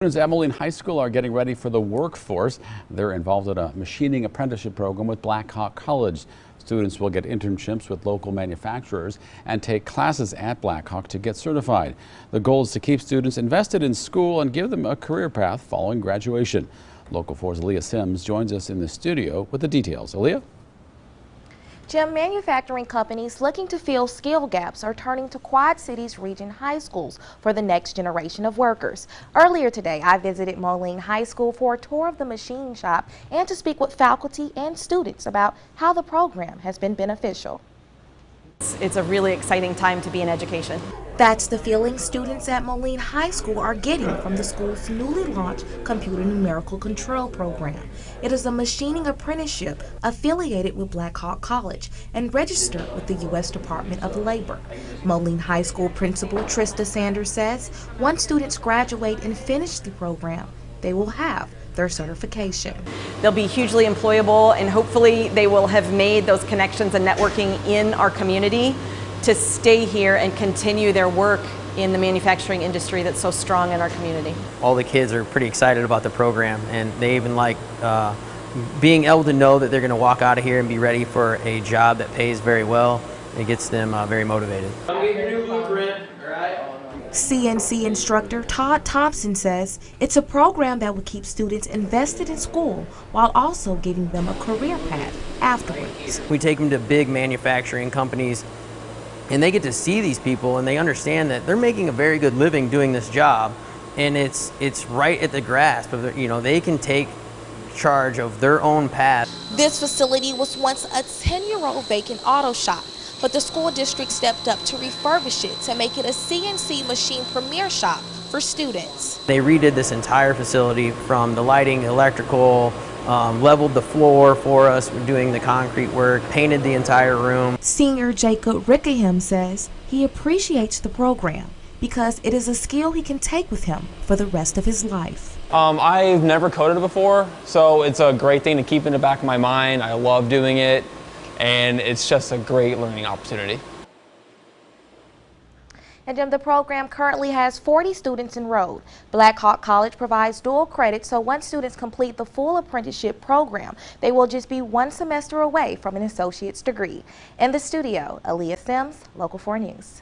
Students at Moline High School are getting ready for the workforce. They're involved in a machining apprenticeship program with Black Hawk College. Students will get internships with local manufacturers and take classes at Black Hawk to get certified. The goal is to keep students invested in school and give them a career path following graduation. Local 4's Aaliyah Sims joins us in the studio with the details. Aaliyah? Jim, manufacturing companies looking to fill skill gaps are turning to Quad Cities region high schools for the next generation of workers. Earlier today, I visited Moline High School for a tour of the machine shop and to speak with faculty and students about how the program has been beneficial. It's a really exciting time to be in education. That's the feeling students at Moline High School are getting from the school's newly launched Computer Numerical Control program. It is a machining apprenticeship affiliated with Black Hawk College and registered with the U.S. Department of Labor. Moline High School Principal Trista Sanders says once students graduate and finish the program, they will have their certification. They'll be hugely employable, and hopefully they will have made those connections and networking in our community to stay here and continue their work in the manufacturing industry that's so strong in our community. All the kids are pretty excited about the program, and they even like being able to know that they're going to walk out of here and be ready for a job that pays very well. It gets them very motivated. CNC instructor Todd Thompson says it's a program that will keep students invested in school while also giving them a career path afterwards. We take them to big manufacturing companies, and they get to see these people, and they understand that they're making a very good living doing this job, and it's right at the grasp of they can take charge of their own path. This facility was once a 10-year-old vacant auto shop, but the school district stepped up to refurbish it to make it a CNC machine premier shop for students. They redid this entire facility from the lighting, electrical, leveled the floor for us, doing the concrete work, painted the entire room. Senior Jacob Rickham says he appreciates the program because it is a skill he can take with him for the rest of his life. I've never coded before, so it's a great thing to keep in the back of my mind. I love doing it, and it's just a great learning opportunity. And Jim, the program currently has 40 students enrolled. Black Hawk College provides dual credit, so once students complete the full apprenticeship program, they will just be one semester away from an associate's degree. In the studio, Aaliyah Sims, Local 4 News.